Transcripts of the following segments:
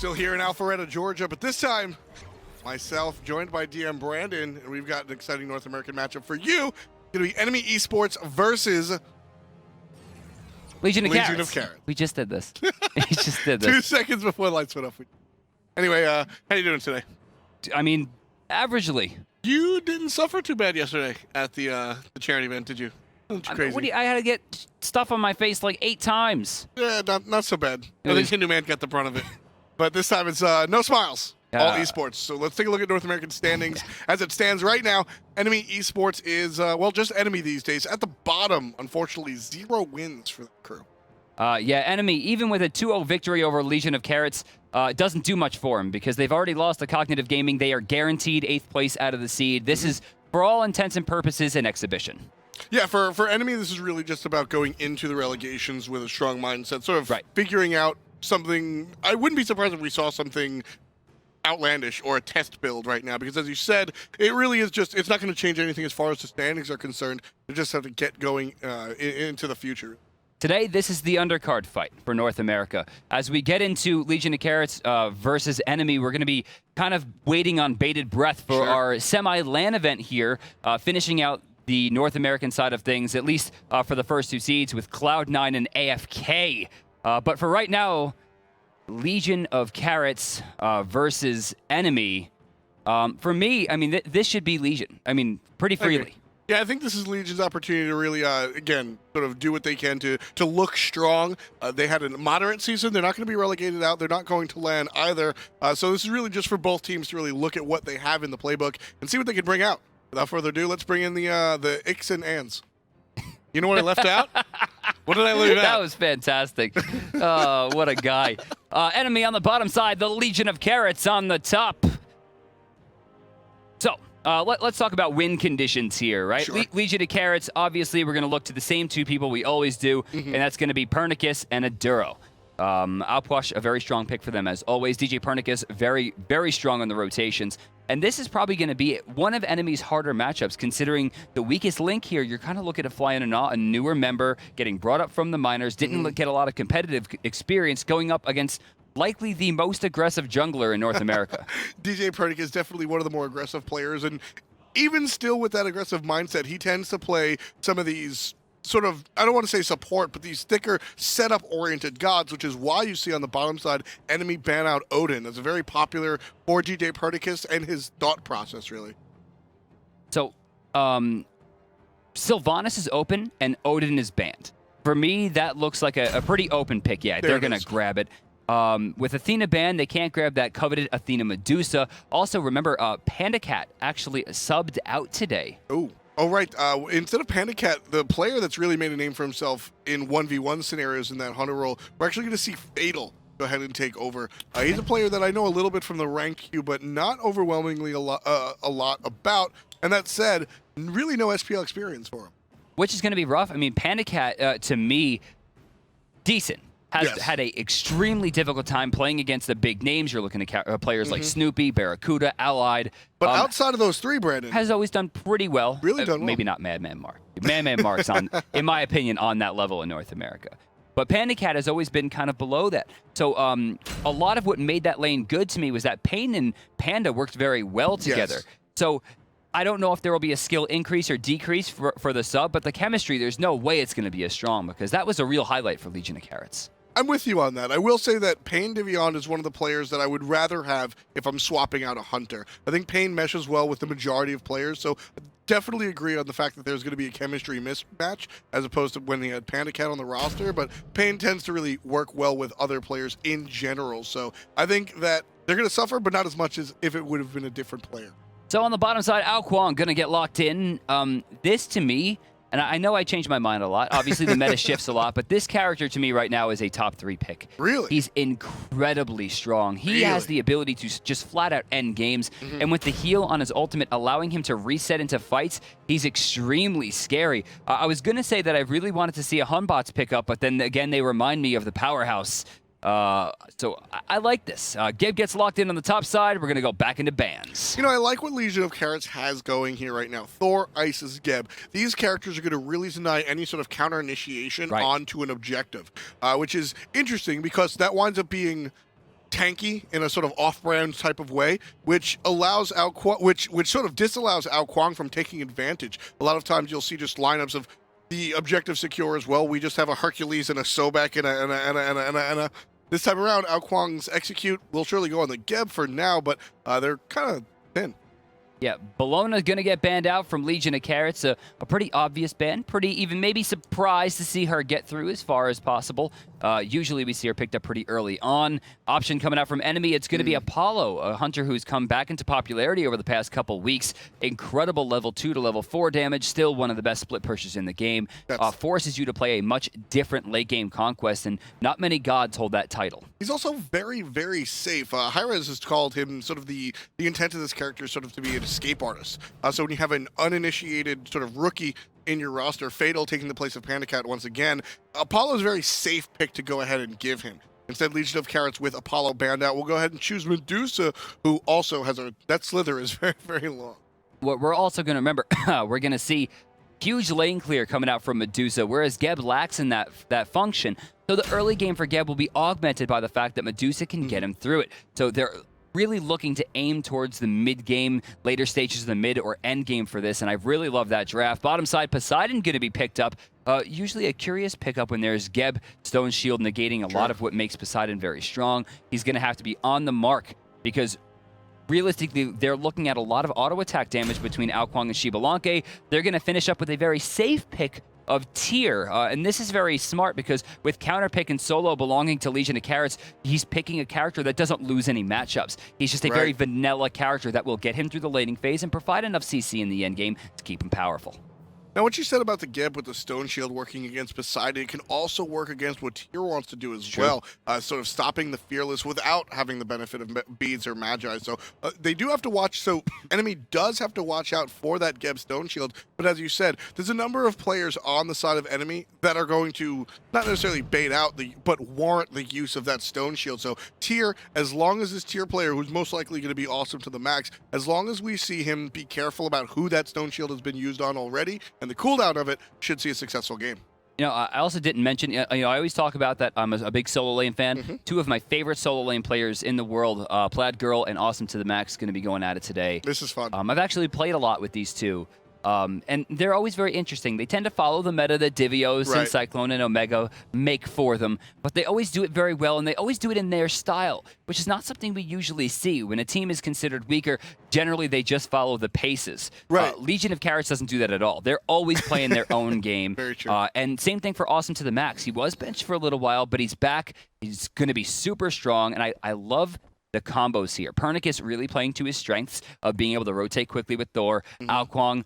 Still here in Alpharetta, Georgia, but this time, myself, joined by DM Brandon, and we've got an exciting North American matchup for you. It's going to be Enemy Esports versus Legion of Carrots. We just did this. We just did this. 2 seconds before the lights went off. Anyway, how you doing today? I mean, averagely. You didn't suffer too bad yesterday at the charity event, did you? Crazy. I had to get stuff on my face like 8 times. Yeah, not so bad. I think Hindu Man got the brunt of it. But this time it's no smiles. All esports. So let's take a look at North American standings. As it stands right now, Enemy Esports is, well, just Enemy these days. At the bottom, unfortunately, 0 wins for the crew. Yeah, Enemy, even with a 2-0 victory over Legion of Carrots, doesn't do much for him because they've already lost to Cognitive Gaming. They are guaranteed 8th place out of the seed. This is, for all intents and purposes, an exhibition. Yeah, for Enemy, this is really just about going into the relegations with a strong mindset, sort of figuring out something. I wouldn't be surprised if we saw something outlandish or a test build right now, because as you said, it really is just, it's not going to change anything as far as the standings are concerned. They just have to get going into the future. Today, this is the undercard fight for North America. As we get into Legion of Carrots versus Enemy, we're going to be kind of waiting on bated breath for our semi-LAN event here, finishing out the North American side of things, at least for the first 2 seeds with Cloud9 and AFK. But for right now, Legion of Carrots versus Enemy. For me, I mean, this should be Legion. I mean, pretty freely. Yeah, I think this is Legion's opportunity to really, again, sort of do what they can to look strong. They had a moderate season. They're not going to be relegated out. They're not going to land either. So this is really just for both teams to really look at what they have in the playbook and see what they can bring out. Without further ado, let's bring in the icks and ands. You know what I left out? What did I leave out? That was fantastic. Oh, what a guy. Enemy on the bottom side, the Legion of Carrots on the top. So, let's talk about win conditions here, right? Sure. Legion of Carrots, obviously, we're going to look to the same 2 people we always do, and that's going to be Pernicus and Aduro. Alpwash, a very strong pick for them as always. DJ Pernicus, very, very strong on the rotations. And this is probably going to be one of Enemy's harder matchups, considering the weakest link here, you're kind of looking at Fly in and Out, a newer member, getting brought up from the minors, didn't get a lot of competitive experience, going up against likely the most aggressive jungler in North America. DJ Pernicus is definitely one of the more aggressive players, and even still with that aggressive mindset, he tends to play some of these sort of, I don't want to say support, but these thicker setup-oriented gods, which is why you see on the bottom side Enemy ban out Odin. That's a very popular for DJ Pernicus and his thought process, really. So, Sylvanus is open and Odin is banned. For me, that looks like a pretty open pick. Yeah, they're going to grab it. With Athena banned, they can't grab that coveted Athena Medusa. Also, remember, Panda Cat actually subbed out today. Oh, right. Instead of Panda Cat, the player that's really made a name for himself in 1v1 scenarios in that Hunter role, we're actually going to see Fatal go ahead and take over. He's a player that I know a little bit from the rank queue, but not overwhelmingly a lot about. And that said, really no SPL experience for him. Which is going to be rough. I mean, Panda Cat, to me, decent. Has had a extremely difficult time playing against the big names. You're looking at players like Snoopy, Barracuda, Allied. But outside of those 3, Brandon has always done pretty well. Really done well. Maybe not Madman Mark. Madman Mark's on, in my opinion, on that level in North America. But Panda Cat has always been kind of below that. So a lot of what made that lane good to me was that Pain and Panda worked very well together. So I don't know if there will be a skill increase or decrease for the sub, but the chemistry, there's no way it's going to be as strong, because that was a real highlight for Legion of Carrots. I'm with you on that. I will say that Pain Deviant is one of the players that I would rather have if I'm swapping out a Hunter. I think Pain meshes well with the majority of players, so I definitely agree on the fact that there's going to be a chemistry mismatch as opposed to when he had Panda Cat on the roster, but Pain tends to really work well with other players in general, so I think that they're going to suffer, but not as much as if it would have been a different player. So on the bottom side, Kuang going to get locked in. This, to me, and I know I changed my mind a lot. Obviously, the meta shifts a lot, but this character to me right now is a top 3 pick. Really? He's incredibly strong. He has the ability to just flat out end games, and with the heal on his ultimate allowing him to reset into fights, he's extremely scary. I was going to say that I really wanted to see a Hunbots pick up, but then again, they remind me of the powerhouse. So I like this. Geb gets locked in on the top side. We're going to go back into bans. You know, I like what Legion of Carrots has going here right now. Thor, Isis, Geb. These characters are going to really deny any sort of counter initiation onto an objective, which is interesting because that winds up being tanky in a sort of off-brand type of way, which allows which sort of disallows Kuang from taking advantage. A lot of times you'll see just lineups of the objective secure as well. We just have a Hercules and a Sobek and a this time around, Kuang's execute will surely go on the Geb for now, but they're kind of thin. Yeah, Bologna's going to get banned out from Legion of Carrots. A pretty obvious ban. Pretty even maybe surprised to see her get through as far as possible. Usually we see her picked up pretty early on. Option coming out from enemy, it's going to be Apollo, a hunter who's come back into popularity over the past couple weeks. Incredible level 2 to level 4 damage. Still one of the best split pushers in the game. Forces you to play a much different late game conquest, and not many gods hold that title. He's also very, very safe. hi-rez has called him sort of the intent of this character is sort of to be an escape artist. So when you have an uninitiated sort of rookie in your roster, Fatal taking the place of Pandacat once again, Apollo's a very safe pick to go ahead and give him. Instead, Legion of Carrots with Apollo banned out, we'll go ahead and choose Medusa, who also has that slither is very, very long. What we're also going to remember, we're going to see huge lane clear coming out from Medusa, whereas Geb lacks in that function. So the early game for Geb will be augmented by the fact that Medusa can get him through it. So they're really looking to aim towards the mid-game, later stages of the mid or end game for this, and I really love that draft. Bottom side, Poseidon going to be picked up. Usually a curious pickup when there's Geb, Stone Shield negating a lot of what makes Poseidon very strong. He's going to have to be on the mark because realistically, they're looking at a lot of auto attack damage between Kuang and Xbalanque. They're going to finish up with a very safe pick of Tier, and this is very smart because with counter pick and solo belonging to Legion of Carrots, he's picking a character that doesn't lose any matchups. He's just a very vanilla character that will get him through the laning phase and provide enough CC in the end game to keep him powerful. Now, what you said about the Geb with the Stone Shield working against Poseidon, it can also work against what Tier wants to do as well, sort of stopping the Fearless without having the benefit of beads or magi. So they do have to watch, so enemy does have to watch out for that Geb Stone Shield, but as you said, there's a number of players on the side of enemy that are going to not necessarily bait out, but warrant the use of that Stone Shield. So Tier, as long as this Tier player, who's most likely going to be awesome to the max, as long as we see him be careful about who that Stone Shield has been used on already, and the cooldown of it should see a successful game. You know, I also didn't mention, I always talk about that I'm a big solo lane fan. Two of my favorite solo lane players in the world, Plaid Girl and Awesome to the Max, going to be going at it today. This is fun. I've actually played a lot with these two. And they're always very interesting. They tend to follow the meta that Divios and Cyclone and Omega make for them, but they always do it very well, and they always do it in their style, which is not something we usually see. When a team is considered weaker, generally they just follow the paces. Legion of Carrots doesn't do that at all. They're always playing their own game. Very true. And same thing for Awesome to the Max. He was benched for a little while, but he's back. He's going to be super strong, and I love the combos here. Pernicus really playing to his strengths of being able to rotate quickly with Thor. Kuang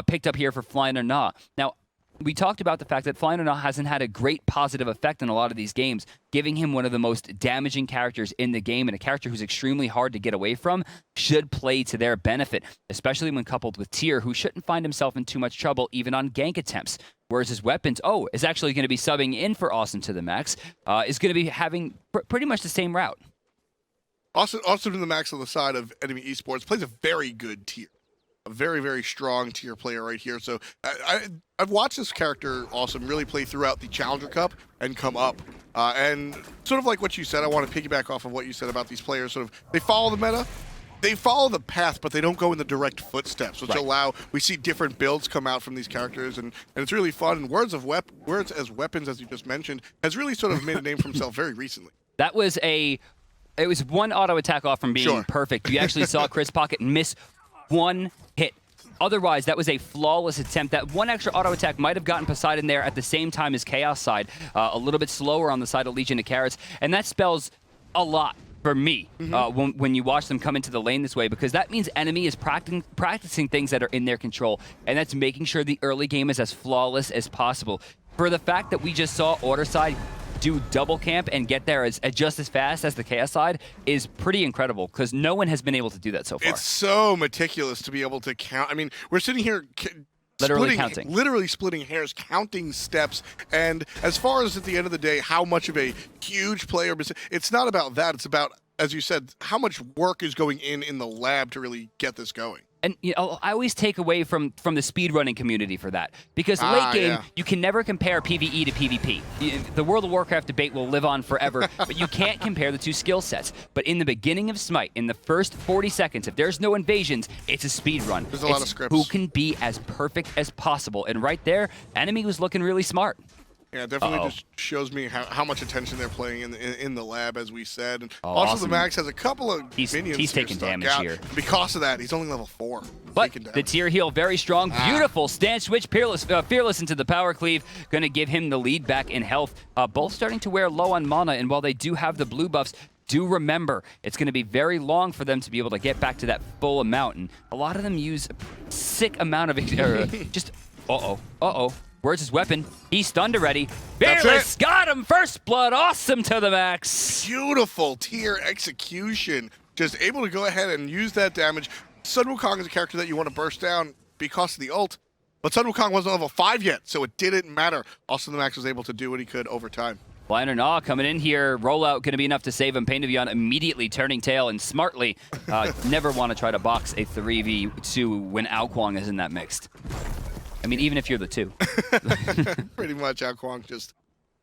picked up here for Flying or Not. Now, we talked about the fact that Flying or Not hasn't had a great positive effect in a lot of these games, giving him one of the most damaging characters in the game, and a character who's extremely hard to get away from should play to their benefit, especially when coupled with Tier, who shouldn't find himself in too much trouble even on gank attempts. Whereas his weapons, is actually going to be subbing in for Awesome to the Max, is going to be having pretty much the same route. Awesome to the Max on the side of enemy Esports plays a very good Tier. A very, very strong Tier player right here. So I've watched this character, Awesome, really play throughout the Challenger Cup and come up. And sort of like what you said, I want to piggyback off of what you said about these players. Sort of, they follow the meta, they follow the path, but they don't go in the direct footsteps, which we see different builds come out from these characters, and it's really fun. And Words as Weapons, as you just mentioned, has really sort of made a name for himself very recently. That was It was one auto attack off from being perfect. You actually saw Chris Pocket miss one hit. Otherwise, that was a flawless attempt. That one extra auto attack might have gotten Poseidon there at the same time as Chaos side, a little bit slower on the side of Legion of Carrots, and that spells a lot for me when you watch them come into the lane this way, because that means enemy is practicing things that are in their control, and that's making sure the early game is as flawless as possible. For the fact that we just saw Order side do double camp and get there just as fast as the Chaos side is pretty incredible, because no one has been able to do that so far. It's so meticulous to be able to count. I mean, we're sitting here literally splitting hairs, counting steps, and as far as at the end of the day, how much of a huge player, it's not about that. It's about, as you said, how much work is going in the lab to really get this going. And I always take away from the speedrunning community for that. Because late game, you can never compare PvE to PvP. The World of Warcraft debate will live on forever, but you can't compare the two skill sets. But in the beginning of Smite, in the first 40 seconds, if there's no invasions, it's a speedrun. There's a lot of scripts. Who can be as perfect as possible. And right there, enemy was looking really smart. Yeah, definitely just shows me how much attention they're playing in the lab, as we said. And also, awesome. the Max has a couple of minions. He's taking damage out. here. Because of that, he's only level 4. But the tier heal very strong. Beautiful stand switch. Fearless into the power cleave. Going to give him the lead back in health. Both starting to wear low on mana, and while they do have the blue buffs, do remember, it's going to be very long for them to be able to get back to that full amount. And a lot of them use a sick amount of just Where's his weapon? He's stunned already. Fearless got him. First blood. Awesome to the max. Beautiful tier execution. Just able to go ahead and use that damage. Sun Wukong is a character that you want to burst down because of the ult. But Sun Wukong wasn't level 5 yet, so it didn't matter. Also, the Max was able to do what he could over time. Blind or Gnaw coming in here. Rollout going to be enough to save him. Pain to Beyond immediately turning tail and smartly never want to try to box a 3v2 when Kuang is in that mixed. I mean, even if you're the 2. Pretty much, Kuang just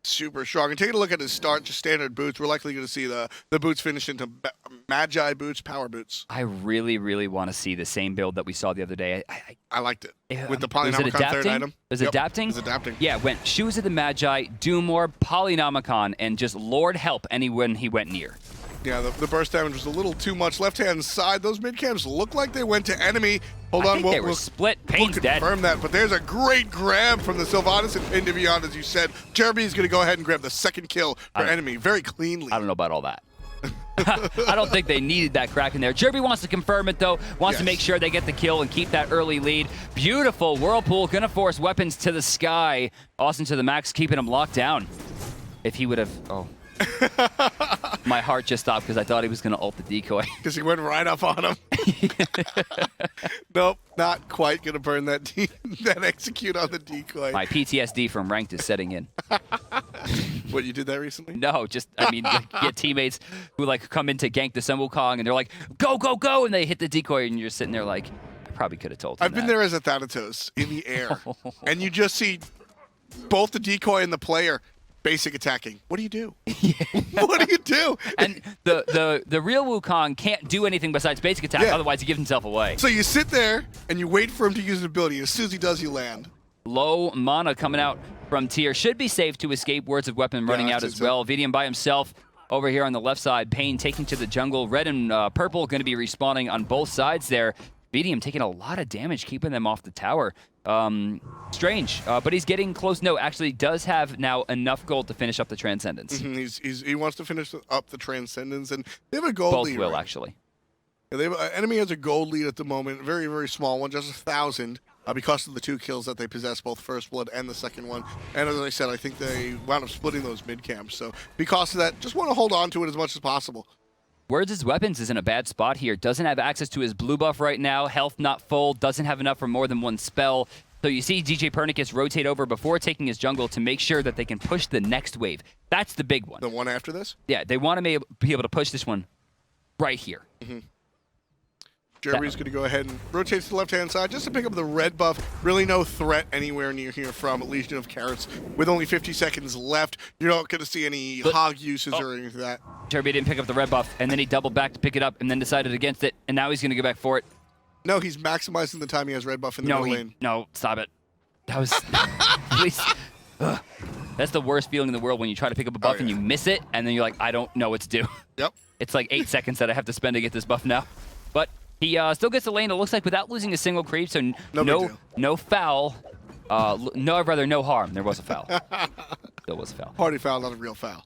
super strong. And taking a look at his start, just standard boots, we're likely going to see the boots finish into Magi boots, power boots. I really, really want to see the same build that we saw the other day. I liked it. With the Polynomicon third item. Was it adapting? It was adapting. Yeah, went Shoes of the Magi, do more, Polynomicon, and just Lord help anyone he went near. Yeah, the burst damage was a little too much. Left-hand side, those mid-camps look like they went to enemy. Hold on, they were split. Pain's we'll confirm that, but there's a great grab from the Sylvanus and Pain to Beyond, as you said. Jeremy is going to go ahead and grab the second kill for enemy very cleanly. I don't know about all that. I don't think they needed that crack in there. Jeremy wants to confirm it, though. Wants to make sure they get the kill and keep that early lead. Beautiful Whirlpool. Going to force weapons to the sky. Austin to the max, keeping him locked down. If he would have... Oh. My heart just stopped because I thought he was going to ult the decoy. Because he went right up on him. Nope, not quite going to burn that execute on the decoy. My PTSD from ranked is setting in. What, you did that recently? No, just, I mean, like, you get teammates who, like, come in to gank the Sun Wukong, and they're like, go, go, go, and they hit the decoy, and you're sitting there like, I probably could have told him I've been there as a Thanatos in the air, and you just see both the decoy and the player basic attacking. What do you do? What do you do? And the real Wukong can't do anything besides basic attack, otherwise he gives himself away. So you sit there, and you wait for him to use an ability. As soon as he does, you land. Low mana coming out from tier. Should be safe to escape. Words of Weapon running out as well. Vdium by himself over here on the left side. Pain taking to the jungle. Red and purple going to be respawning on both sides there. Vdium taking a lot of damage, keeping them off the tower. Strange, but he's getting close. No, actually does have now enough gold to finish up the Transcendence. He wants to finish up the Transcendence, and they have a gold lead. Both will, actually. Yeah, they have, enemy has a gold lead at the moment, very, very small one, just 1,000, because of the 2 kills that they possess, both First Blood and the second one. And as I said, I think they wound up splitting those mid-camps. So because of that, just want to hold on to it as much as possible. Words' Weapons is in a bad spot here. Doesn't have access to his blue buff right now. Health not full. Doesn't have enough for more than one spell. So you see DJ Pernicus rotate over before taking his jungle to make sure that they can push the next wave. That's the big one. The one after this? Yeah, they want to be able to push this one right here. Jeremy's going to go ahead and rotate to the left-hand side just to pick up the red buff. Really no threat anywhere near here from Legion of Carrots. With only 50 seconds left, you're not going to see any hog uses or anything like that. Jeremy didn't pick up the red buff, and then he doubled back to pick it up and then decided against it, and now he's going to go back for it. No, he's maximizing the time he has red buff in the middle lane. No, stop it. That was... Please. Ugh. That's the worst feeling in the world when you try to pick up a buff and you miss it, and then you're like, I don't know what to do. Yep. It's like 8 seconds that I have to spend to get this buff now. But he still gets the lane, it looks like, without losing a single creep, so no foul. No harm. There was a foul. There was a foul. Party foul, not a real foul.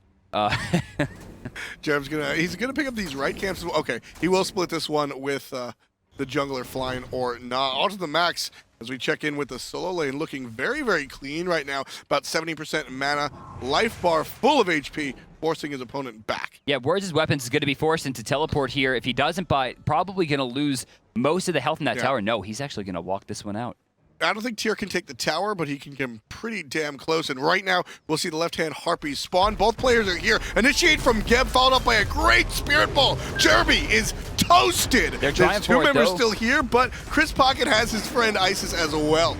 Jerem's he's gonna pick up these right camps. Okay, he will split this one with the jungler flying or not. Onto the max as we check in with the solo lane, looking very, very clean right now. About 70% mana, life bar full of HP, forcing his opponent back. Yeah, Words' Weapons is going to be forced into teleport here. If he doesn't buy it, probably going to lose most of the health in that tower. No, he's actually going to walk this one out. I don't think Tyr can take the tower, but he can come pretty damn close. And right now, we'll see the left-hand Harpies spawn. Both players are here. Initiate from Geb, followed up by a great Spirit Ball. Jeremy is toasted. They're trying There's two for it, members though. still here, but Chris Pocket has his friend Isis as well.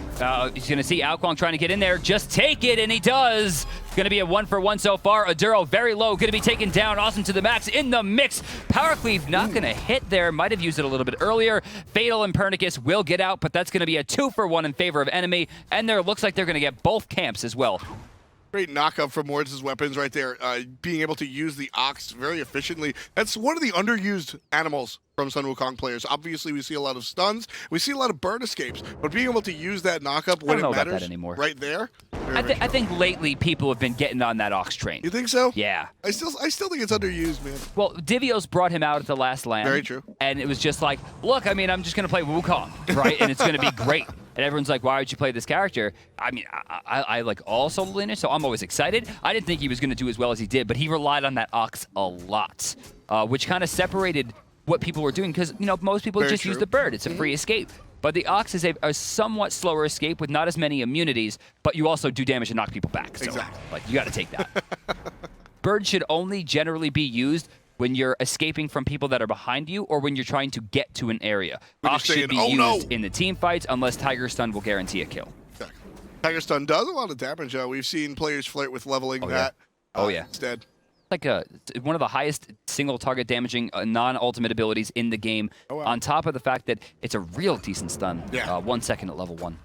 He's going to see Kuang trying to get in there. Just take it, and he does. Going to be a 1-for-1 so far. Aduro very low, going to be taken down. Awesome to the max in the mix. Power Cleave not going to hit there. Might have used it a little bit earlier. Fatal and Pernicus will get out, but that's going to be a 2-for-1 in favor of enemy. And there looks like they're going to get both camps as well. Great knockup from Mords' weapons right there. Being able to use the Ox very efficiently. That's one of the underused animals from Sun Wukong players. Obviously, we see a lot of stuns. We see a lot of burn escapes. But being able to use that knockup when it matters right there. I think lately people have been getting on that Ox train. You think so? Yeah. I still think it's underused, man. Well, Divios brought him out at the last land. Very true. And it was just like, look, I mean, I'm just going to play Wukong, right? And it's going to be great. And everyone's like, why would you play this character? I mean, I like all solo laners, so I'm always excited. I didn't think he was going to do as well as he did, but he relied on that Ox a lot, which kind of separated what people were doing because, you know, most people just use the bird. It's a free escape. But the Ox is a somewhat slower escape with not as many immunities, but you also do damage and knock people back. So, like, you got to take that. Bird should only generally be used when you're escaping from people that are behind you or when you're trying to get to an area. Ox should be used in the team fights unless Tiger Stun will guarantee a kill. Exactly. Tiger Stun does a lot of damage. We've seen players flirt with leveling that instead. Like one of the highest single target damaging non-ultimate abilities in the game, on top of the fact that it's a real decent stun. 1 second at level 1.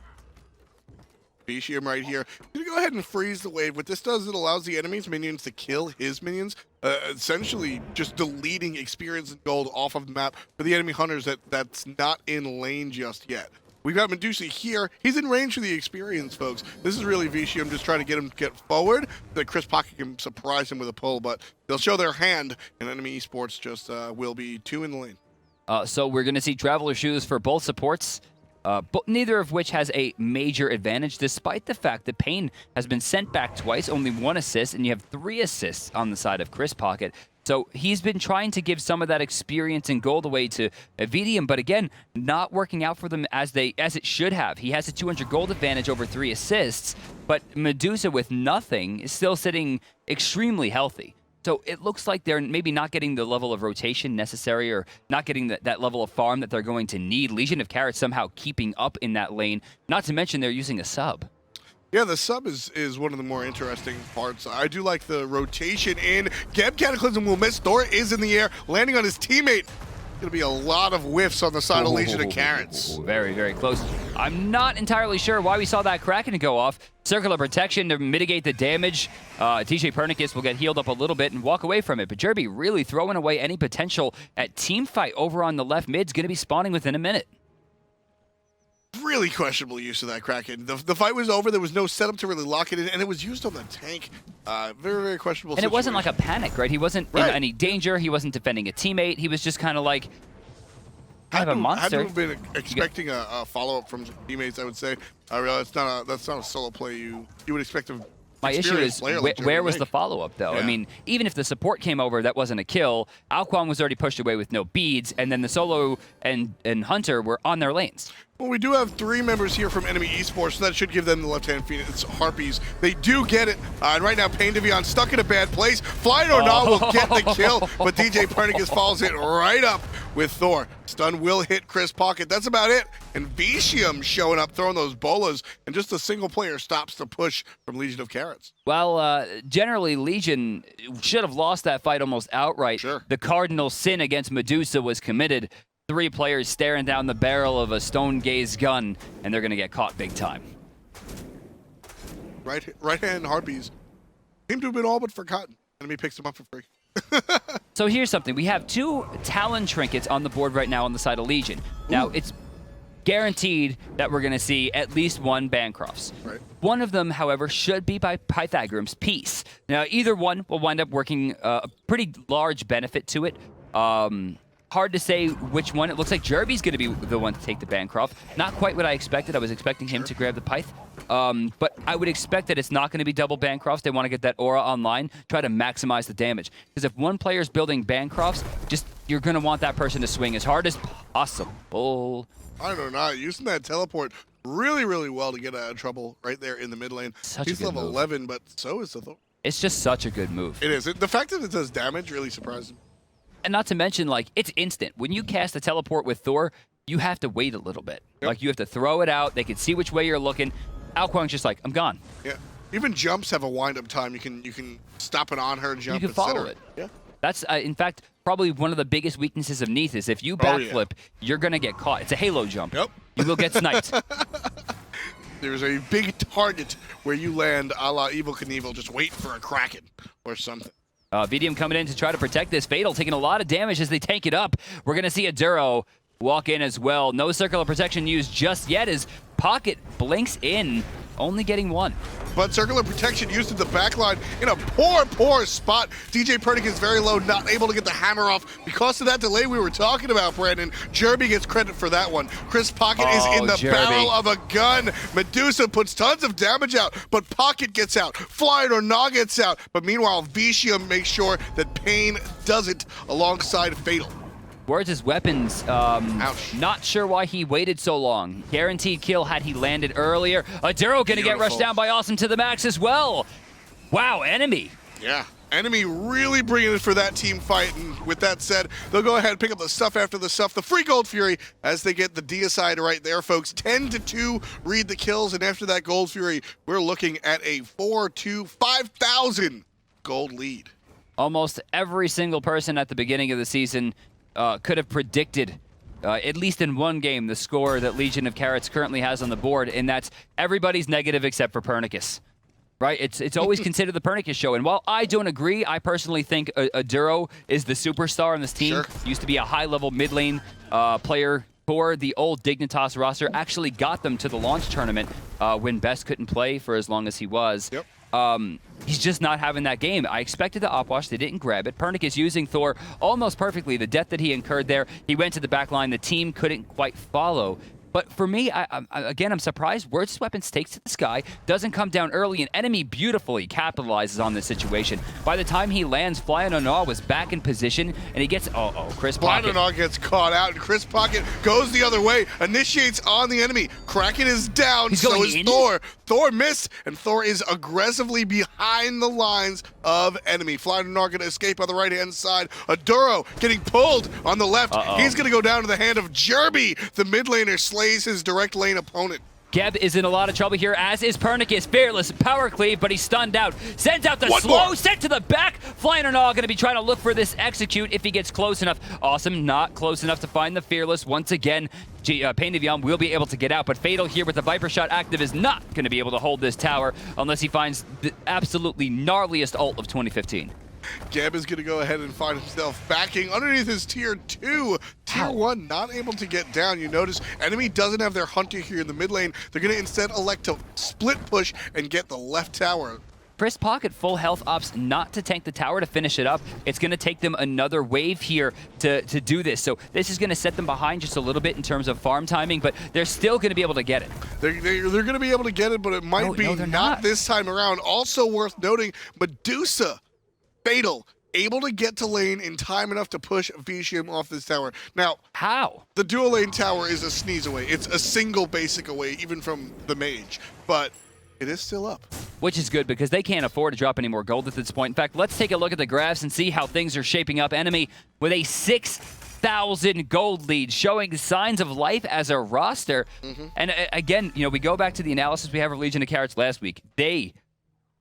Vicium right here. Gonna go ahead and freeze the wave. What this does, it allows the enemy's minions to kill his minions, essentially just deleting experience and gold off of the map for the enemy hunters that's not in lane just yet. We've got Medusa here. He's in range for the experience, folks. This is really Vicium just trying to get him to get forward. That Chris Pocket can surprise him with a pull, but they'll show their hand, and enemy Esports just will be 2 in the lane. So we're going to see Traveler Shoes for both supports. But neither of which has a major advantage, despite the fact that Pain has been sent back twice, only 1 assist, and you have 3 assists on the side of Chris Pocket. So he's been trying to give some of that experience and gold away to Evidium, but again, not working out for them as it should have. He has a 200 gold advantage over 3 assists, but Medusa with nothing is still sitting extremely healthy. So it looks like they're maybe not getting the level of rotation necessary or not getting that level of farm that they're going to need. Legion of Carrots somehow keeping up in that lane, not to mention they're using a sub. Yeah, the sub is one of the more interesting parts. I do like the rotation in. Geb Cataclysm will miss. Thor is in the air, landing on his teammate. Going to be a lot of whiffs on the side of Legion of Carrots. Very, very close. I'm not entirely sure why we saw that Kraken go off. Circular protection to mitigate the damage. TJ Pernicus will get healed up a little bit and walk away from it. But Jerby really throwing away any potential at team fight over on the left mid. Is going to be spawning within a minute. Really questionable use of that Kraken. The fight was over. There was no setup to really lock it in, and it was used on the tank. Very, very questionable And situation. It wasn't like a panic, right? He wasn't in any danger. He wasn't defending a teammate. He was just kind of like, I have a monster. Had to have been expecting a follow-up from teammates, I would say. I realize that's not a solo play you would expect of. My issue is, where was the follow-up, though? Yeah. I mean, even if the support came over, that wasn't a kill. Kuang was already pushed away with no beads, and then the solo and Hunter were on their lanes. Well, we do have 3 members here from enemy Esports, so that should give them the left-hand Phoenix Harpies. They do get it. And right now, Pain Devion stuck in a bad place. Flying or not will get the kill, but DJ Pernicus follows it right up with Thor. Stun will hit Chris Pocket. That's about it. And Vicium showing up, throwing those bolas, and just a single player stops the push from Legion of Carrots. Well, generally, Legion should have lost that fight almost outright. Sure. The cardinal sin against Medusa was committed. 3 players staring down the barrel of a stone gaze gun, and they're going to get caught big time. Right-hand Harpies seem to have been all but forgotten. Enemy picks them up for free. So here's something. We have 2 Talon trinkets on the board right now on the side of Legion. Now, it's guaranteed that we're going to see at least 1 Bancrofts. Right. One of them, however, should be by Pythagorum's Peace. Now, either one will wind up working a pretty large benefit to it. Hard to say which one. It looks like Jerby's going to be the one to take the Bancroft. Not quite what I expected. I was expecting him to grab the Pyth. But I would expect that it's not going to be double Bancrofts. They want to get that aura online, try to maximize the damage. Because if one player's building Bancrofts, you're going to want that person to swing as hard as possible. I don't know. Using that teleport really, really well to get out of trouble right there in the mid lane. He's level 11, but so is the Thor. It's just such a good move. It is. The fact that it does damage really surprised him. And not to mention, like, it's instant. When you cast a teleport with Thor, you have to wait a little bit. Yep. Like, you have to throw it out. They can see which way you're looking. Kuang's just like, I'm gone. Yeah. Even jumps have a wind-up time. You can stop it on her and jump. You can follow it. Yeah. That's, in fact, probably one of the biggest weaknesses of Neath is if you backflip, you're going to get caught. It's a Halo jump. Yep. You will get sniped. There's a big target where you land a la Evel Knievel, just wait for a Kraken or something. VDM coming in to try to protect this. Fatal taking a lot of damage as they tank it up. We're going to see a Duro walk in as well. No circle of protection used just yet as Pocket blinks in, only getting one. But circular protection used in the backline in a poor spot. DJ Pernick is very low, not able to get the hammer off because of that delay we were talking about, Brandon. Jerby gets credit for that one. Chris Pocket is in the barrel of a gun. Medusa puts tons of damage out, but Pocket gets out. Flying or Nah gets out. But meanwhile, Vicium makes sure that Pain does it alongside Fatal. Where's his weapons? Ouch. Not sure why he waited so long. Guaranteed kill had he landed earlier. Aduro gonna get rushed down by Awesome to the max as well. Wow, Enemy. Yeah, Enemy really bringing it for that team fight. And with that said, they'll go ahead and pick up the stuff after the stuff. The free Gold Fury as they get the deicide right there, folks. 10-2 read the kills. And after that Gold Fury, we're looking at a 5,000 gold lead. Almost every single person at the beginning of the season could have predicted, at least in one game, the score that Legion of Carrots currently has on the board, and that's everybody's negative except for Pernicus. Right? It's always considered the Pernicus show, and while I don't agree, I personally think Aduro is the superstar on this team. Sure. Used to be a high-level mid lane player for the old Dignitas roster. Actually got them to the launch tournament when Best couldn't play for as long as he was. Yep. He's just not having that game. I expected the opwash. They didn't grab it. Pernick is using Thor almost perfectly. The death that he incurred there, he went to the back line. The team couldn't quite follow. But for me, I'm surprised. Word's weapons takes to the sky, doesn't come down early, and Enemy beautifully capitalizes on this situation. By the time he lands, Flying Nah was back in position, and he gets, Chris Pocket. Flying Nah gets caught out, and Chris Pocket goes the other way, initiates on the enemy. Kraken is down, so is Thor. Thor missed, and Thor is aggressively behind the lines of Enemy. Flying Nah gonna escape on the right-hand side. Aduro getting pulled on the left. He's gonna go down to the hand of Jerby. The mid laner slays his direct lane opponent. Geb is in a lot of trouble here, as is Pernicus. Fearless power cleave, but he's stunned out. Sends out the slow, sent to the back. Flying Nah going to be trying to look for this execute if he gets close enough. Awesome, not close enough to find the Fearless. Once again, Pain of Yom will be able to get out, but Fatal here with the Viper Shot active is not going to be able to hold this tower unless he finds the absolutely gnarliest ult of 2015. Geb is going to go ahead and find himself backing underneath his tier 2. Tier 1 not able to get down. You notice Enemy doesn't have their Hunter here in the mid lane. They're going to instead elect to split push and get the left tower. Chris Pocket full health opts not to tank the tower to finish it up. It's going to take them another wave here to do this. So this is going to set them behind just a little bit in terms of farm timing, but they're still going to be able to get it. They're going to be able to get it, but it might be not this time around. Also worth noting, Medusa, Fatal, able to get to lane in time enough to push Vicium off this tower. Now, how? The dual lane tower is a sneeze away. It's a single basic away, even from the mage, but it is still up. Which is good because they can't afford to drop any more gold at this point. In fact, let's take a look at the graphs and see how things are shaping up. Enemy with a 6,000 gold lead, showing signs of life as a roster. And again, we go back to the analysis we have of Legion of Carrots last week. They,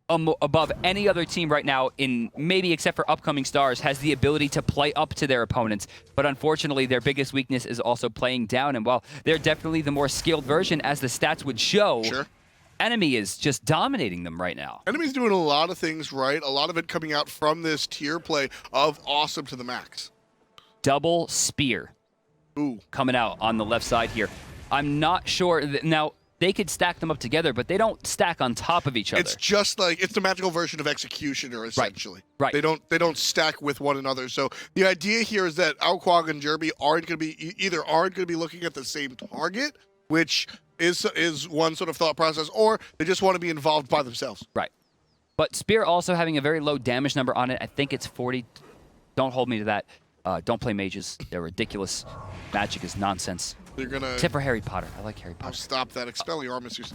above any other team right now, in maybe except for upcoming stars, has the ability to play up to their opponents. But unfortunately, their biggest weakness is also playing down. And while they're definitely the more skilled version, as the stats would show, Enemy is just dominating them right now. Enemy's doing a lot of things right. A lot of it coming out from this tier play of Awesome to the max. Double spear. Ooh. Coming out on the left side here. I'm not sure. Now, they could stack them up together, but they don't stack on top of each other. It's just like, it's the magical version of Executioner, essentially. Right. They don't stack with one another. So the idea here is that Kuang and Jerby aren't going to be looking at the same target, which is one sort of thought process, or they just want to be involved by themselves. Right. But Spear also having a very low damage number on it. I think it's 40. Don't hold me to that. Don't play mages. They're ridiculous. Magic is nonsense. They're gonna. Except for Harry Potter. I like Harry Potter. I'll stop that. Expelliarmus.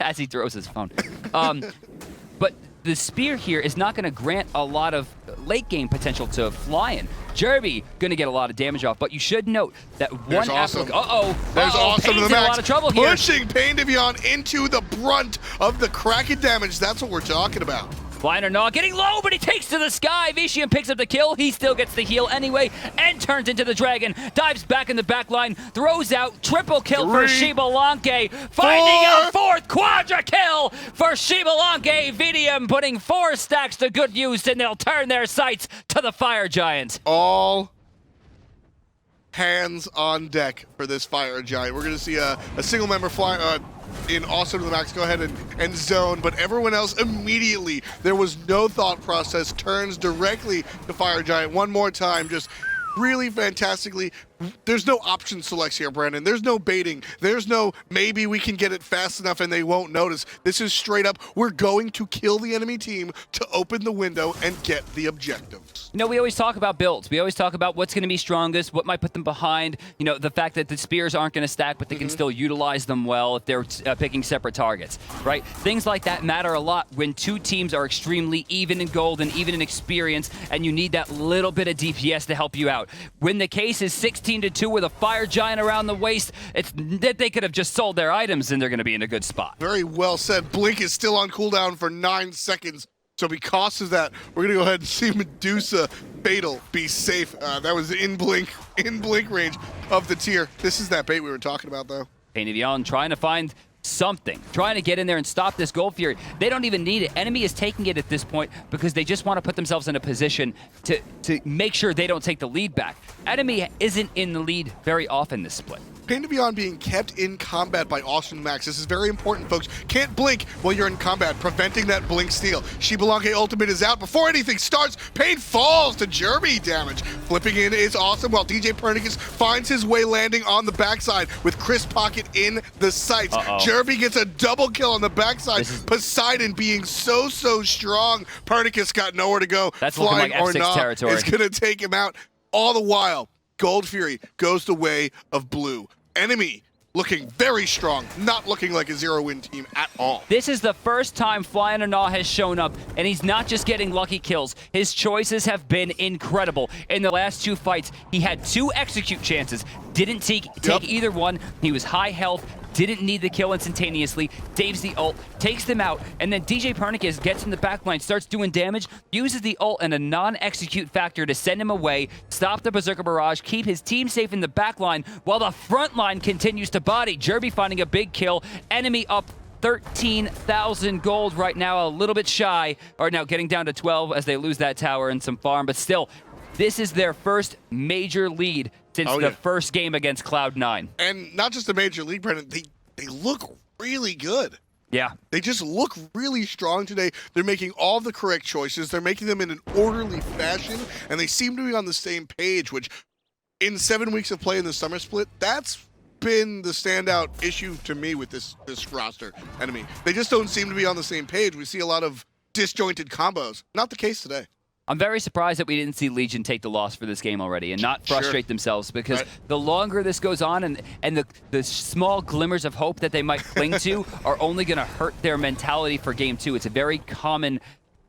As he throws his phone. But the spear here is not going to grant a lot of late game potential to Flying. Jerby going to get a lot of damage off, but you should note that one Awesome. There's Awesome to the Pain's in max. a lot of trouble here. Pushing Pain Beyond into the brunt of the Kraken damage. That's what we're talking about. Flying or not, getting low, but he takes to the sky. Vician picks up the kill. He still gets the heal anyway and turns into the dragon. Dives back in the back line, throws out. Triple kill for Xbalanque. Finding a fourth quadra kill for Xbalanque. VDM putting 4 stacks to good use, and they'll turn their sights to the Fire Giant. All hands on deck for this Fire Giant. We're going to see a single member fly in Awesome to the Max go ahead and zone, but everyone else immediately, there was no thought process, turns directly to Fire Giant one more time, just really fantastically. There's no option selects here, Brandon. There's no baiting. There's no maybe we can get it fast enough and they won't notice. This is straight up, we're going to kill the enemy team to open the window and get the objectives. You know, we always talk about builds. We always talk about what's going to be strongest, what might put them behind. You know, the fact that the spears aren't going to stack, but they can still utilize them well if they're picking separate targets, right? Things like that matter a lot when two teams are extremely even in gold and even in experience, and you need that little bit of DPS to help you out. When the case is 16-2 with a Fire Giant around the waist, it's that they could have just sold their items and they're going to be in a good spot. Very well said. Blink is still on cooldown for 9 seconds. So because of that, we're going to go ahead and see Medusa Fatal be safe. That was in blink range of the tier. This is that bait we were talking about, though. Painivion trying to find something, trying to get in there and stop this Gold Fury. They don't even need it. Enemy is taking it at this point because they just want to put themselves in a position to make sure they don't take the lead back. Enemy isn't in the lead very often this split. Pain to Beyond being kept in combat by Austin Max. This is very important, folks. Can't blink while you're in combat, preventing that blink steal. Xbalanque ultimate is out. Before anything starts, Pain falls to Jerby damage. Flipping in is awesome while DJ Pernicus finds his way landing on the backside with Chris Pocket in the sights. Jerby gets a double kill on the backside. Poseidon being so strong. Pernicus got nowhere to go. That's Flying looking like or F6 not, territory. it's going to take him out. All the while, Gold Fury goes the way of blue. Enemy looking very strong, not looking like a zero-win team at all. This is the first time Flying or Not has shown up, and he's not just getting lucky kills. His choices have been incredible. In the last 2 fights, he had 2 execute chances, didn't take either one. He was high health, didn't need the kill instantaneously, saves the ult, takes them out, and then DJ Pernicus gets in the backline, starts doing damage, uses the ult and a non-execute factor to send him away, stop the Berserker Barrage, keep his team safe in the backline, while the front line continues to body. Jerby finding a big kill, enemy up 13,000 gold right now, a little bit shy, or now getting down to 12 as they lose that tower and some farm, but still, this is their first major lead since the first game against Cloud9. And not just a major league, Brendan, they look really good. Yeah. They just look really strong today. They're making all the correct choices. They're making them in an orderly fashion, and they seem to be on the same page, which in 7 weeks of play in the summer split, that's been the standout issue to me with this roster. Enemy. They just don't seem to be on the same page. We see a lot of disjointed combos. Not the case today. I'm very surprised that we didn't see Legion take the loss for this game already and not frustrate themselves, because the longer this goes on and the small glimmers of hope that they might cling to are only going to hurt their mentality for game 2. It's a very common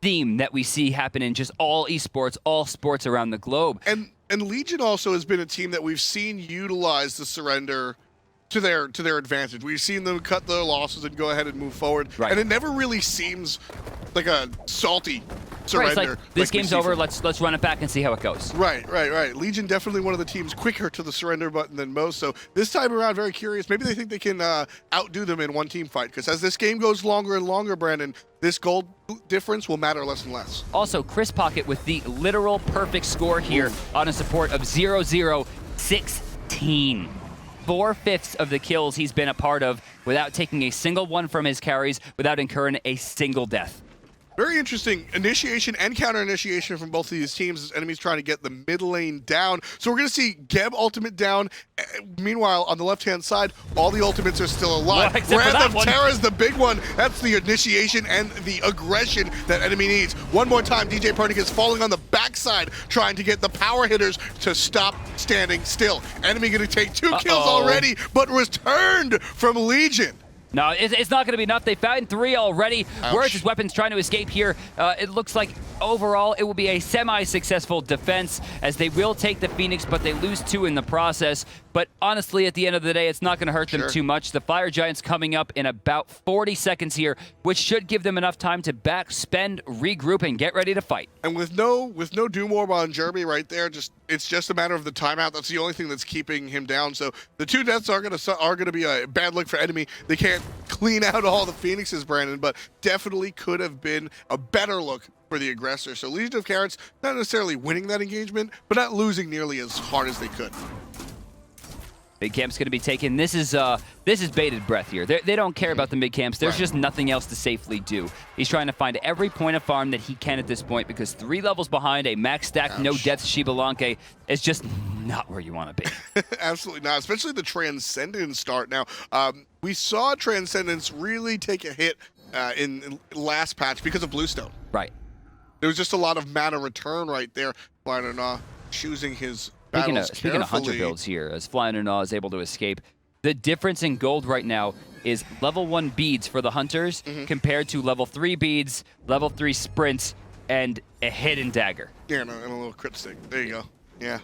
theme that we see happen in just all esports, all sports around the globe. And Legion also has been a team that we've seen utilize the surrender to their advantage. We've seen them cut their losses and go ahead and move forward. And it never really seems like a salty surrender. It's like, this game's over, let's run it back and see how it goes. Right. Legion definitely one of the teams quicker to the surrender button than most. So this time around, very curious. Maybe they think they can outdo them in one team fight, because as this game goes longer and longer, Brandon, this gold difference will matter less and less. Also, Chris Pocket with the literal perfect score here on a support of 0-0-16. 4/5 of the kills he's been a part of without taking a single one from his carries, without incurring a single death. Very interesting initiation and counter initiation from both of these teams as enemies trying to get the mid lane down. So we're going to see Geb ultimate down. Meanwhile, on the left-hand side, all the ultimates are still alive. Wrath of Terra's the big one. That's the initiation and the aggression that enemy needs. One more time, DJ Pernicus falling on the backside, trying to get the power hitters to stop standing still. Enemy going to take 2 kills already, but returned from Legion. No, it's not going to be enough. They found 3 already. Ouch. Where's weapons trying to escape here? It looks like overall it will be a semi-successful defense as they will take the Phoenix, but they lose 2 in the process. But honestly, at the end of the day, it's not going to hurt them too much. The Fire Giants coming up in about 40 seconds here, which should give them enough time to backspend, regroup, and get ready to fight. And with no Doom Orb on Jeremy right there, it's just a matter of the timeout. That's the only thing that's keeping him down. So the 2 deaths are gonna be a bad look for enemy. They can't clean out all the Phoenixes, Brandon, but definitely could have been a better look for the aggressor. So Legion of Carrots not necessarily winning that engagement, but not losing nearly as hard as they could. Big camp's going to be taken. This is bated breath here. They don't care about the mid camps. There's just nothing else to safely do. He's trying to find every point of farm that he can at this point because 3 levels behind a max stack, no death Xbalanque is just not where you want to be. Absolutely not, especially the Transcendence start. Now, we saw Transcendence really take a hit in last patch because of Bluestone. Right. There was just a lot of mana return right there. Flying choosing his Speaking of hunter builds here, as Flying Gnaw is able to escape, the difference in gold right now is level 1 beads for the hunters compared to level 3 beads, level 3 sprints, and a hidden dagger. Yeah, and a little crit stick. There you go. Yeah,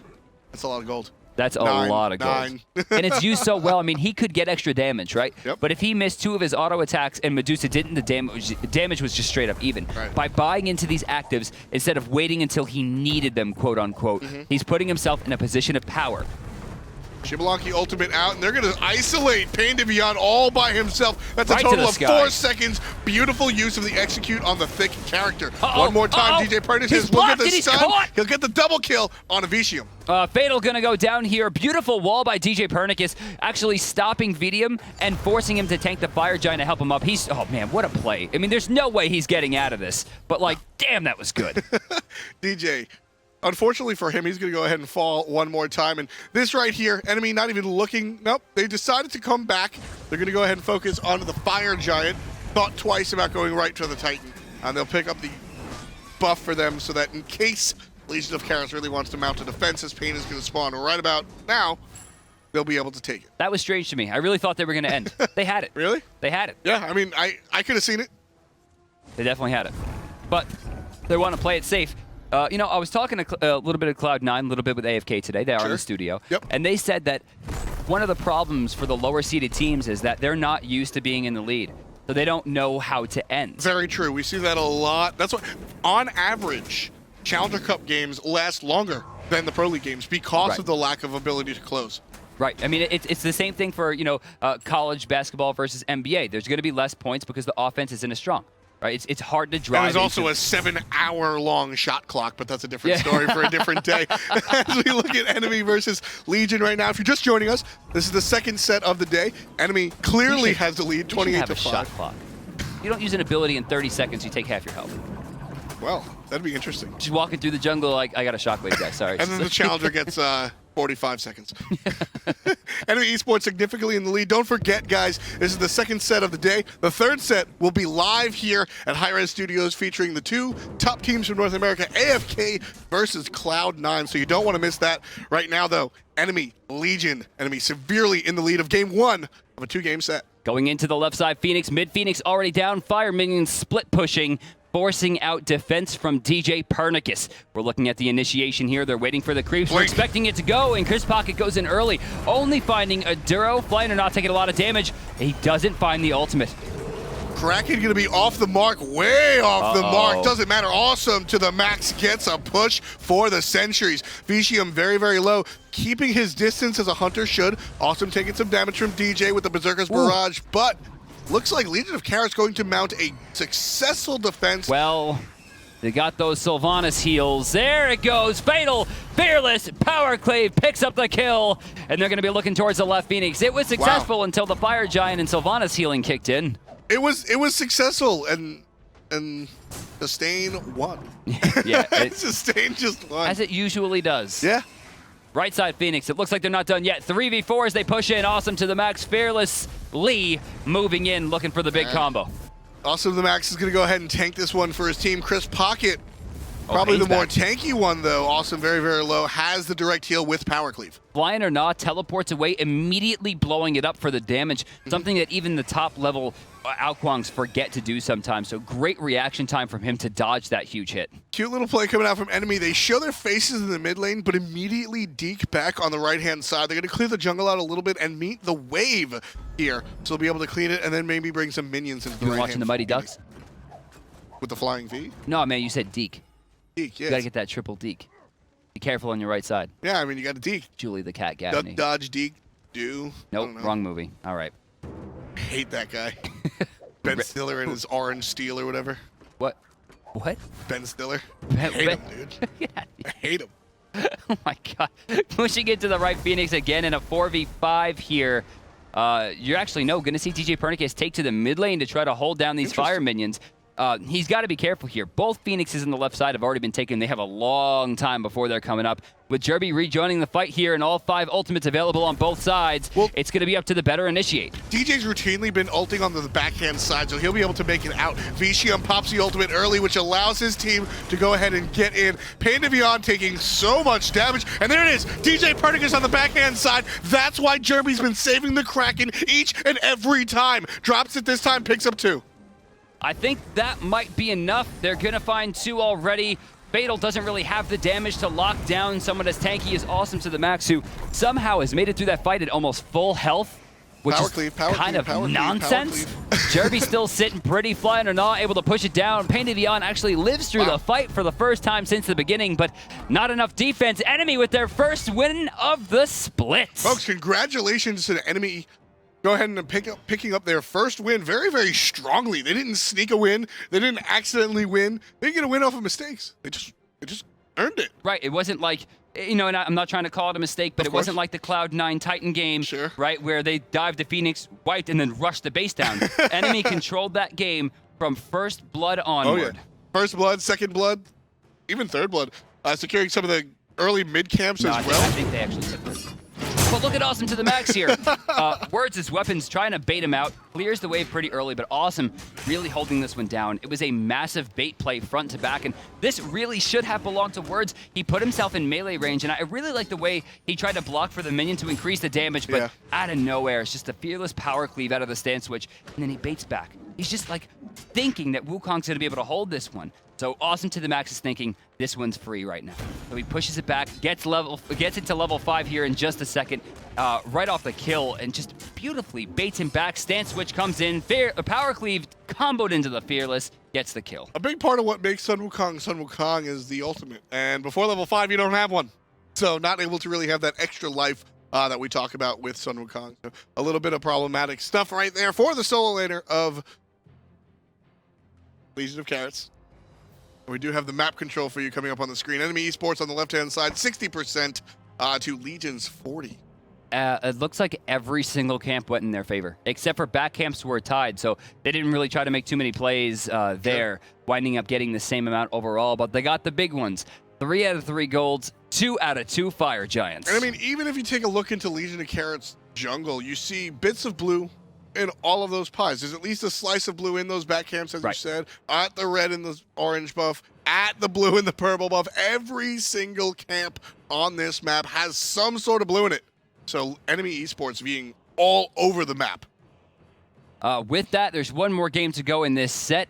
that's a lot of gold. That's a lot of gold. And it's used so well. I mean, he could get extra damage, right? Yep. But if he missed 2 of his auto attacks and Medusa didn't, the damage was just straight up even. Right. By buying into these actives, instead of waiting until he needed them, quote unquote, he's putting himself in a position of power. Xbalanque ultimate out, and they're going to isolate Pain to Beyond all by himself. That's a total of 4 seconds. Beautiful use of the execute on the thick character. One more time, DJ Pernitus will get the stun. He'll get the double kill on Avicium. Fatal gonna go down here. Beautiful wall by DJ Pernicus, actually stopping Vidium and forcing him to tank the Fire Giant to help him up. Oh man, what a play. I mean, there's no way he's getting out of this, but like, damn, that was good. DJ, unfortunately for him, he's going to go ahead and fall one more time. And this right here, enemy not even looking. Nope, they decided to come back. They're going to go ahead and focus onto the Fire Giant. Thought twice about going right to the Titan. And they'll pick up the buff for them so that in case Legion of Carrots really wants to mount a defense, as Pain is going to spawn right about now, they'll be able to take it. That was strange to me. I really thought they were going to end. They had it. Really? They had it. Yeah, I mean, I could have seen it. They definitely had it. But they want to play it safe. You know, I was talking a little bit of Cloud9, a little bit with AFK today. They are in the studio. Yep. And they said that one of the problems for the lower-seeded teams is that they're not used to being in the lead. So they don't know how to end. Very true. We see that a lot. That's what, on average, Challenger Cup games last longer than the Pro League games because of the lack of ability to close. Right. I mean, it's the same thing for, you know, college basketball versus NBA. There's going to be less points because the offense isn't as strong. Right? It's hard to drive. There's also a 7-hour-long shot clock, but that's a different story for a different day. As we look at Enemy versus Legion right now, if you're just joining us, this is the second set of the day. Enemy clearly has the lead, 28-5. Shot clock. You don't use an ability in 30 seconds, you take half your health. Well, that'd be interesting. Just walking through the jungle like, I got a shockwave guy, sorry. And then the challenger gets 45 seconds. Enemy Esports significantly in the lead. Don't forget, guys, this is the second set of the day. The third set will be live here at hi-rez Studios featuring the 2 top teams from North America, AFK versus Cloud9. So you don't want to miss that. Right now, though, Enemy Legion, Enemy severely in the lead of game 1 of a 2-game set. Going into the left side, Phoenix, mid Phoenix already down, Fire Minions split pushing, forcing out defense from DJ Pernicus. We're looking at the initiation here. They're waiting for the creeps. We're expecting it to go, and Chris Pocket goes in early, only finding a Duro. Flying not taking a lot of damage. He doesn't find the ultimate. Kraken going to be off the mark, way off the mark. Doesn't matter. Awesome to the max. Gets a push for the Sentries. Vicium very, very low. Keeping his distance as a hunter should. Awesome taking some damage from DJ with the Berserker's Barrage, but looks like Legion of Carrots going to mount a successful defense. Well, they got those Sylvanus heals. There it goes. Fatal, Fearless, Power Clave picks up the kill, and they're going to be looking towards the left Phoenix. It was successful until the Fire Giant and Sylvanus healing kicked in. It was successful, and Sustain won. Yeah, Sustain just won. As it usually does. Yeah. Right side Phoenix, it looks like they're not done yet. 3v4 as they push in. Awesome to the max. Fearless Lee moving in, looking for the big combo. Awesome the max is going to go ahead and tank this one for his team. Chris Pocket Probably the more back. tanky one, though. Awesome, very, very low. Has the direct heal with power cleave. Flying or not, teleports away, immediately blowing it up for the damage. Something that even the top level Kuangs forget to do sometimes. So great reaction time from him to dodge that huge hit. Cute little play coming out from enemy. They show their faces in the mid lane, but immediately deke back on the right-hand side. They're going to clear the jungle out a little bit and meet the wave here. So they'll be able to clean it and then maybe bring some minions into the right-hand. Watching the Mighty Ducks? With the flying V? No, man, you said deke. Deke, yes. You got to get that triple deke. Be careful on your right side. Yeah, I mean, you got to deke. Julie the cat Duck, Gaffney. dodge, deke, do. Nope, wrong movie. All right. Hate that guy. Ben Stiller and his orange steel or whatever. What? What? Ben Stiller. Ben- Hate him, Ben- dude. Yeah. I hate him. Oh my god. Pushing it to the right Phoenix again in a 4v5 here. You're actually going to see DJ Pernicus take to the mid lane to try to hold down these fire minions. He's got to be careful here. Both Phoenixes on the left side have already been taken. They have a long time before they're coming up. With Jerby rejoining the fight here and all 5 ultimates available on both sides, Well, it's going to be up to the better initiate. DJ's routinely been ulting on the backhand side, so he'll be able to make it out. Vicium pops the ultimate early, which allows his team to go ahead and get in. Pain to Beyond taking so much damage, and there it is. DJ Pernicus on the backhand side. That's why Jerby's been saving the Kraken each and every time. Drops it this time, picks up 2. I think that might be enough. They're going to find 2 already. Fatal doesn't really have the damage to lock down someone as tanky as Awesome to the Max, who somehow has made it through that fight at almost full health, which Power is cleave, power kind cleave, of power cleave, nonsense. power cleave. Jerby's still sitting pretty, flying or not, able to push it down. Pain to Beyond actually lives through the fight for the first time since the beginning, but not enough defense. Enemy with their first win of the split. Folks, congratulations to the enemy. Go ahead and picking up their first win very, very strongly. They didn't sneak a win. They didn't accidentally win. They didn't get a win off of mistakes. They just earned it. Right. It wasn't like, and I'm not trying to call it a mistake, but it wasn't like the Cloud9 Titan game, Sure. right, where they dived the Phoenix, wiped, and then rushed the base down. Enemy controlled that game from first blood onward. Oh, yeah. First blood, second blood, even third blood. Securing some of the early mid camps as I well. think they actually took this. But look at Awesome to the Max here. Words as weapons, trying to bait him out. Clears the wave pretty early, but Awesome really holding this one down. It was a massive bait play front to back, and this really should have belonged to Words. He put himself in melee range, and I really like the way he tried to block for the minion to increase the damage, but out of nowhere, it's just a fearless power cleave out of the stand switch, and then he baits back. He's just like thinking that Wukong's going to be able to hold this one. So Awesome to the Max is thinking this one's free right now. So he pushes it back, gets it to level 5 here in just a second, right off the kill, and just beautifully baits him back. Stand switch comes in, power cleave comboed into the fearless, gets the kill. A big part of what makes Sun Wukong is the ultimate. And before level 5, you don't have one. So not able to really have that extra life that we talk about with Sun Wukong. So a little bit of problematic stuff right there for the solo laner of Legion of Carrots. We do have the map control for you coming up on the screen. Enemy Esports on the left-hand side, 60% to Legion's 40. It looks like every single camp went in their favor, except for back camps were tied, so they didn't really try to make too many plays there, winding up getting the same amount overall, but they got the big ones. 3 out of 3 golds, 2 out of 2 fire giants. And I mean, even if you take a look into Legion of Carrots jungle, you see bits of blue in all of those pies. There's at least a slice of blue in those back camps, as you said, at the red and the orange buff, at the blue and the purple buff. Every single camp on this map has some sort of blue in it. So enemy Esports being all over the map. With that, there's one more game to go in this set.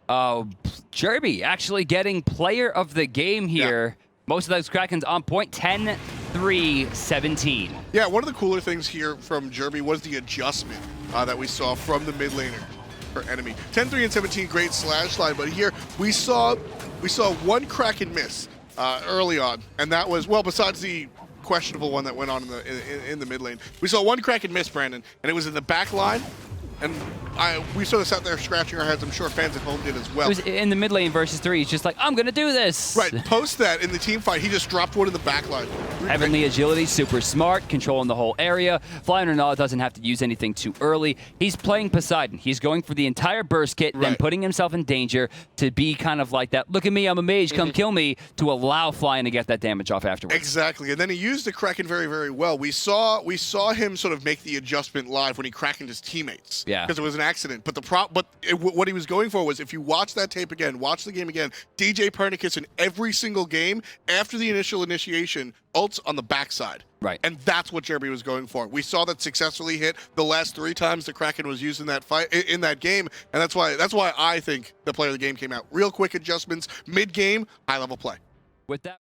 Jerby actually getting player of the game here. Yeah. Most of those Krakens on point, 10-3-17. Yeah, one of the cooler things here from Jerby was the adjustment that we saw from the mid laner for enemy. 10-3 and 17, great slash line, but here we saw one Kraken miss early on, and that was, well, besides the questionable one that went on in the mid lane, we saw one Kraken miss, Brandon, and it was in the back line. And we sort of sat there scratching our heads. I'm sure fans at home did as well. It was in the mid lane versus 3. He's just like, I'm going to do this. Right. Post that in the team fight, he just dropped one in the back line. Heavenly agility, super smart, controlling the whole area. Flying or not, doesn't have to use anything too early. He's playing Poseidon. He's going for the entire burst kit, then putting himself in danger to be kind of like that, look at me, I'm a mage, come kill me, to allow Flying to get that damage off afterwards. Exactly. And then he used the Kraken very, very well. We saw him sort of make the adjustment live when he Krakened his teammates. Yeah. because it was an accident. But what he was going for was, if you watch that tape again, watch the game again, DJ Pernicus in every single game after the initial initiation ults on the backside. Right. And that's what Jeremy was going for. We saw that successfully hit the last 3 times the Kraken was used in that fight in that game, and that's why I think the player of the game came out. Real quick adjustments mid-game, high-level play. With that.